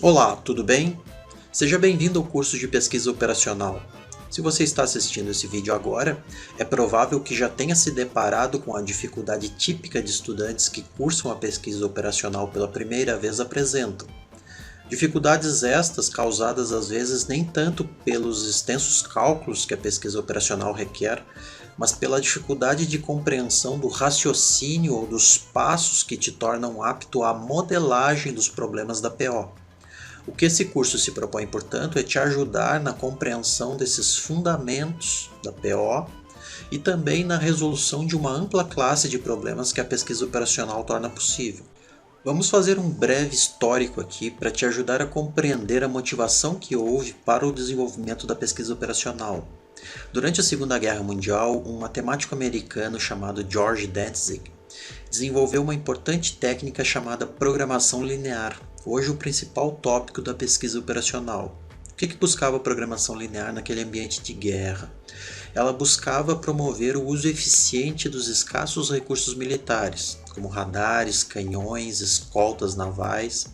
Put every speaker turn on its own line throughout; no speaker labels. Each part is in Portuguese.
Olá, tudo bem? Seja bem-vindo ao curso de pesquisa operacional. Se você está assistindo esse vídeo agora, é provável que já tenha se deparado com a dificuldade típica de estudantes que cursam a pesquisa operacional pela primeira vez apresentam. Dificuldades estas causadas às vezes nem tanto pelos extensos cálculos que a pesquisa operacional requer, mas pela dificuldade de compreensão do raciocínio ou dos passos que te tornam apto à modelagem dos problemas da PO. O que esse curso se propõe, portanto, é te ajudar na compreensão desses fundamentos da PO e também na resolução de uma ampla classe de problemas que a pesquisa operacional torna possível. Vamos fazer um breve histórico aqui para te ajudar a compreender a motivação que houve para o desenvolvimento da pesquisa operacional. Durante a Segunda Guerra Mundial, um matemático americano chamado George Dantzig desenvolveu uma importante técnica chamada programação linear, hoje o principal tópico da pesquisa operacional. O que buscava a programação linear naquele ambiente de guerra? Ela buscava promover o uso eficiente dos escassos recursos militares, como radares, canhões, escoltas navais.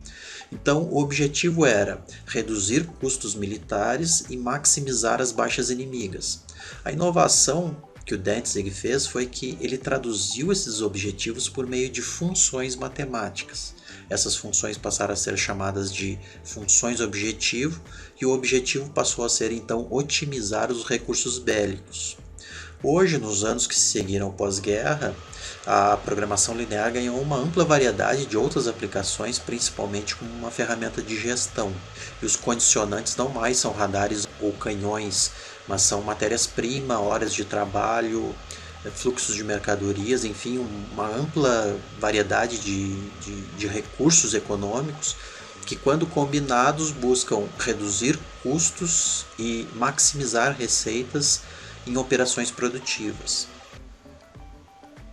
Então, o objetivo era reduzir custos militares e maximizar as baixas inimigas. A inovação que o Dantzig fez foi que ele traduziu esses objetivos por meio de funções matemáticas. Essas funções passaram a ser chamadas de funções objetivo e o objetivo passou a ser então otimizar os recursos bélicos. Hoje, nos anos que se seguiram pós-guerra, a programação linear ganhou uma ampla variedade de outras aplicações, principalmente como uma ferramenta de gestão. E os condicionantes não mais são radares ou canhões, mas são matérias-primas, horas de trabalho, fluxos de mercadorias, enfim, uma ampla variedade de recursos econômicos que, quando combinados, buscam reduzir custos e maximizar receitas em operações produtivas.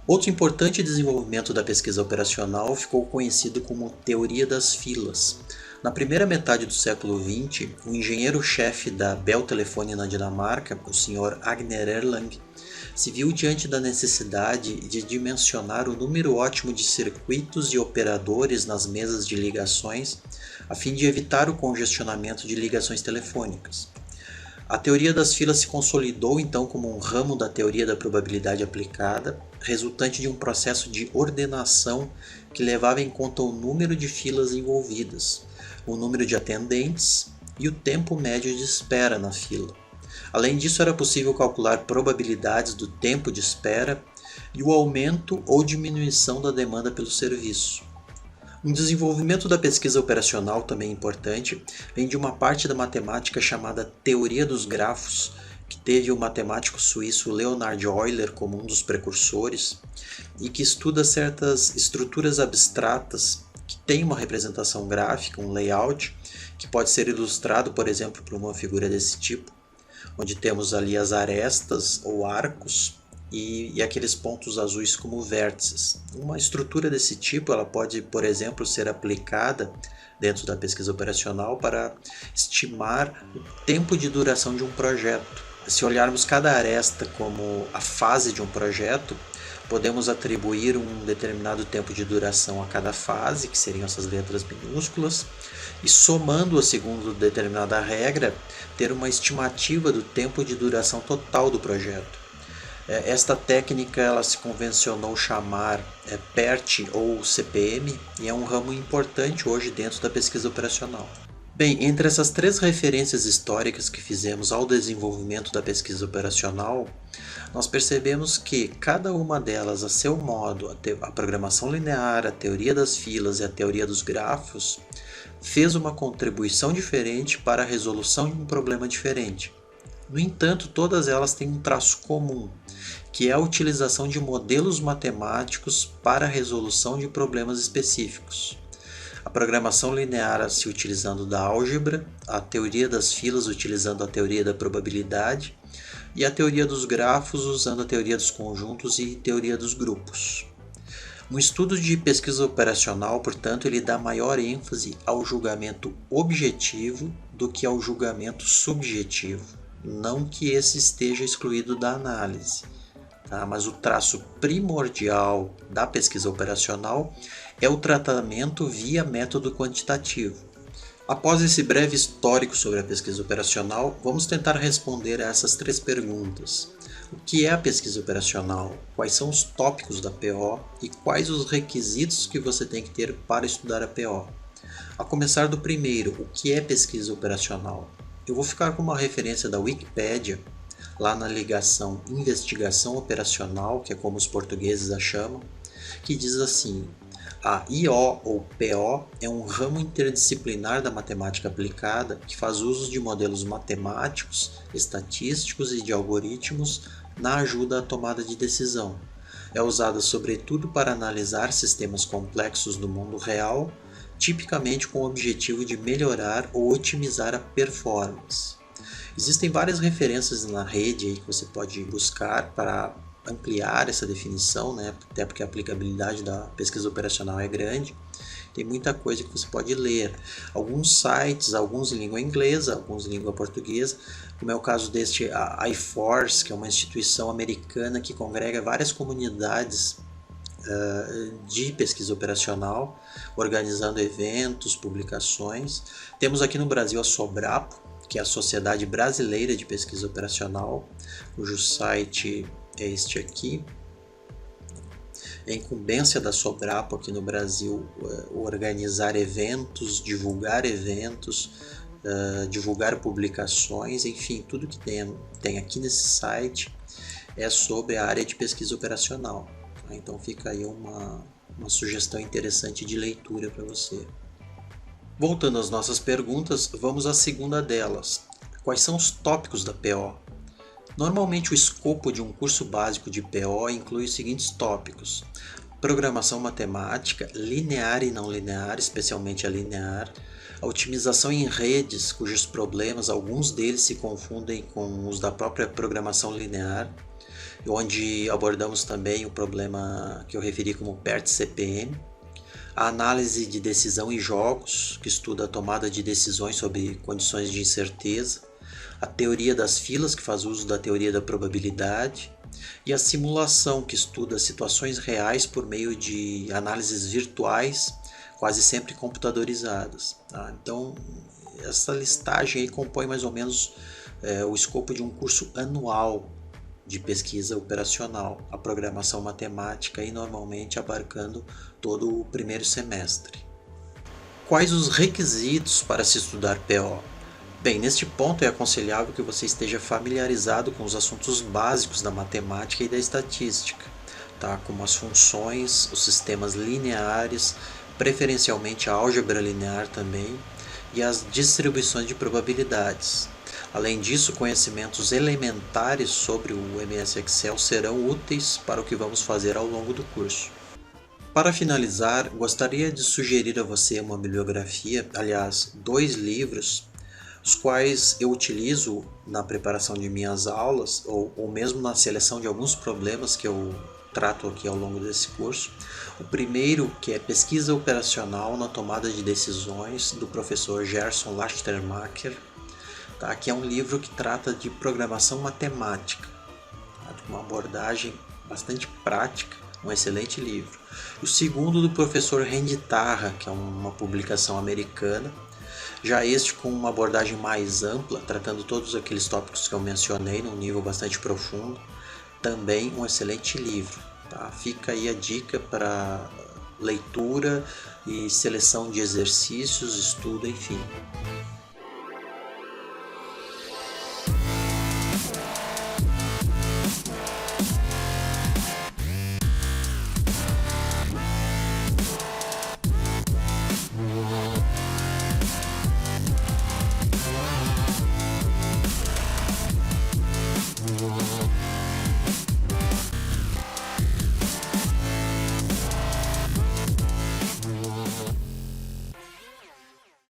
Outro importante desenvolvimento da pesquisa operacional ficou conhecido como teoria das filas. Na primeira metade do século XX, o engenheiro-chefe da Bell Telefone na Dinamarca, o Sr. Agner Erlang, se viu diante da necessidade de dimensionar o número ótimo de circuitos e operadores nas mesas de ligações, a fim de evitar o congestionamento de ligações telefônicas. A teoria das filas se consolidou então como um ramo da teoria da probabilidade aplicada, resultante de um processo de ordenação que levava em conta o número de filas envolvidas, o número de atendentes e o tempo médio de espera na fila. Além disso, era possível calcular probabilidades do tempo de espera e o aumento ou diminuição da demanda pelo serviço. Um desenvolvimento da pesquisa operacional também importante vem de uma parte da matemática chamada teoria dos grafos, que teve o matemático suíço Leonhard Euler como um dos precursores e que estuda certas estruturas abstratas que têm uma representação gráfica, um layout, que pode ser ilustrado, por exemplo, por uma figura desse tipo, onde temos ali as arestas ou arcos e aqueles pontos azuis como vértices. Uma estrutura desse tipo ela pode, por exemplo, ser aplicada dentro da pesquisa operacional para estimar o tempo de duração de um projeto. Se olharmos cada aresta como a fase de um projeto, podemos atribuir um determinado tempo de duração a cada fase, que seriam essas letras minúsculas, e somando-a segundo determinada regra, ter uma estimativa do tempo de duração total do projeto. Esta técnica ela se convencionou chamar PERT ou CPM e é um ramo importante hoje dentro da pesquisa operacional. Bem, entre essas três referências históricas que fizemos ao desenvolvimento da pesquisa operacional, nós percebemos que cada uma delas, a seu modo, a programação linear, a teoria das filas e a teoria dos grafos, fez uma contribuição diferente para a resolução de um problema diferente. No entanto, todas elas têm um traço comum, que é a utilização de modelos matemáticos para a resolução de problemas específicos. A programação linear se utilizando da álgebra, a teoria das filas utilizando a teoria da probabilidade e a teoria dos grafos usando a teoria dos conjuntos e teoria dos grupos. Um estudo de pesquisa operacional, portanto, ele dá maior ênfase ao julgamento objetivo do que ao julgamento subjetivo. Não que esse esteja excluído da análise, tá? Mas o traço primordial da pesquisa operacional é o tratamento via método quantitativo. Após esse breve histórico sobre a pesquisa operacional, vamos tentar responder a essas 3 perguntas. O que é a pesquisa operacional? Quais são os tópicos da PO? E quais os requisitos que você tem que ter para estudar a PO? A começar do primeiro, o que é pesquisa operacional? Eu vou ficar com uma referência da Wikipédia, lá na ligação investigação operacional, que é como os portugueses a chamam, que diz assim: a IO ou PO é um ramo interdisciplinar da matemática aplicada que faz uso de modelos matemáticos, estatísticos e de algoritmos na ajuda à tomada de decisão. É usada sobretudo para analisar sistemas complexos do mundo real, tipicamente com o objetivo de melhorar ou otimizar a performance. Existem várias referências na rede aí que você pode buscar para ampliar essa definição, né? Até porque a aplicabilidade da pesquisa operacional é grande. Tem muita coisa que você pode ler. Alguns sites, alguns em língua inglesa, alguns em língua portuguesa, como é o caso deste a iForce, que é uma instituição americana que congrega várias comunidades de pesquisa operacional, organizando eventos, publicações. Temos aqui no Brasil a Sobrapo, que é a Sociedade Brasileira de Pesquisa Operacional, cujo site é este aqui. É incumbência da Sobrapo aqui no Brasil organizar eventos, divulgar publicações, enfim, tudo que tem aqui nesse site é sobre a área de pesquisa operacional. Então fica aí uma sugestão interessante de leitura para você. Voltando às nossas perguntas, vamos à segunda delas. Quais são os tópicos da PO? Normalmente o escopo de um curso básico de PO inclui os seguintes tópicos: programação matemática, linear e não linear, especialmente a linear, a otimização em redes, cujos problemas, alguns deles se confundem com os da própria programação linear, onde abordamos também o problema que eu referi como PERT-CPM, a análise de decisão em jogos, que estuda a tomada de decisões sob condições de incerteza, a teoria das filas, que faz uso da teoria da probabilidade, e a simulação, que estuda situações reais por meio de análises virtuais, quase sempre computadorizadas. Tá? Então, essa listagem aí compõe mais ou menos o escopo de um curso anual de pesquisa operacional, a programação matemática, e normalmente abarcando todo o primeiro semestre. Quais os requisitos para se estudar PO? Bem, neste ponto é aconselhável que você esteja familiarizado com os assuntos básicos da matemática e da estatística, tá? Como as funções, os sistemas lineares, preferencialmente a álgebra linear também, e as distribuições de probabilidades. Além disso, conhecimentos elementares sobre o MS Excel serão úteis para o que vamos fazer ao longo do curso. Para finalizar, gostaria de sugerir a você uma bibliografia, aliás, 2 livros, os quais eu utilizo na preparação de minhas aulas ou mesmo na seleção de alguns problemas que eu trato aqui ao longo desse curso. O primeiro, que é Pesquisa Operacional na Tomada de Decisões, do professor Gerson Lachtermacher, tá? Que é um livro que trata de programação matemática, tá? Com uma abordagem bastante prática, um excelente livro. O segundo, do professor Randy Tarra, que é uma publicação americana, já este com uma abordagem mais ampla, tratando todos aqueles tópicos que eu mencionei num nível bastante profundo, também um excelente livro. Tá? Fica aí a dica para leitura e seleção de exercícios, estudo, enfim.